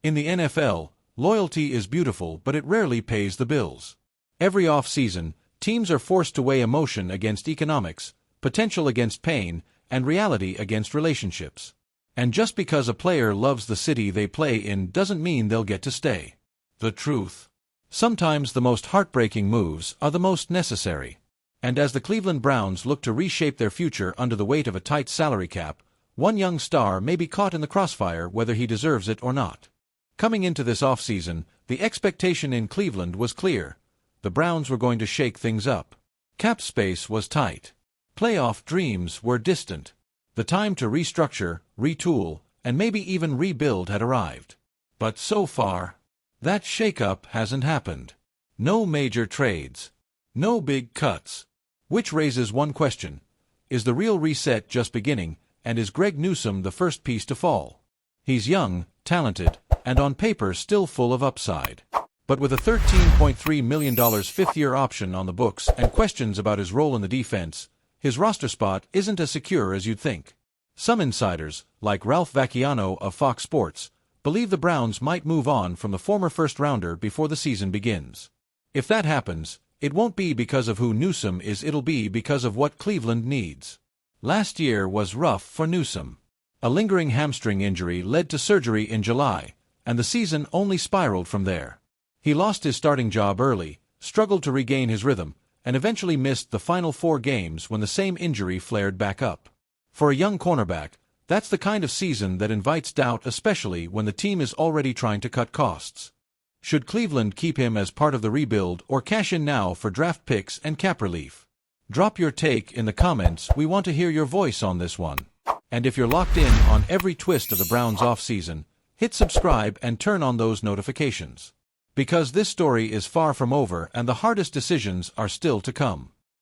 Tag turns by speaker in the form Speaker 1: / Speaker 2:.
Speaker 1: In the NFL, loyalty is beautiful, but it rarely pays the bills. Every offseason, teams are forced to weigh emotion against economics, potential against pain, and reality against relationships. And just because a player loves the city they play in doesn't mean they'll get to stay. The truth. Sometimes the most heartbreaking moves are the most necessary. And as the Cleveland Browns look to reshape their future under the weight of a tight salary cap, one young star may be caught in the crossfire whether he deserves it or not. Coming into this offseason, the expectation in Cleveland was clear. The Browns were going to shake things up. Cap space was tight. Playoff dreams were distant. The time to restructure, retool, and maybe even rebuild had arrived. But so far, that shakeup hasn't happened. No major trades. No big cuts. Which raises one question. Is the real reset just beginning, and is Greg Newsome the first piece to fall? He's young, talented, and on paper still full of upside. But with a $13.3 million fifth-year option on the books and questions about his role in the defense, his roster spot isn't as secure as you'd think. Some insiders, like Ralph Vacchiano of Fox Sports, believe the Browns might move on from the former first-rounder before the season begins. If that happens, it won't be because of who Newsome is, it'll be because of what Cleveland needs. Last year was rough for Newsome. A lingering hamstring injury led to surgery in July, and the season only spiraled from there. He lost his starting job early, struggled to regain his rhythm, and eventually missed the final 4 games when the same injury flared back up. For a young cornerback, that's the kind of season that invites doubt, especially when the team is already trying to cut costs. Should Cleveland keep him as part of the rebuild or cash in now for draft picks and cap relief? Drop your take in the comments. We want to hear your voice on this one. And if you're locked in on every twist of the Browns offseason, hit subscribe and turn on those notifications. Because this story is far from over and the hardest decisions are still to come.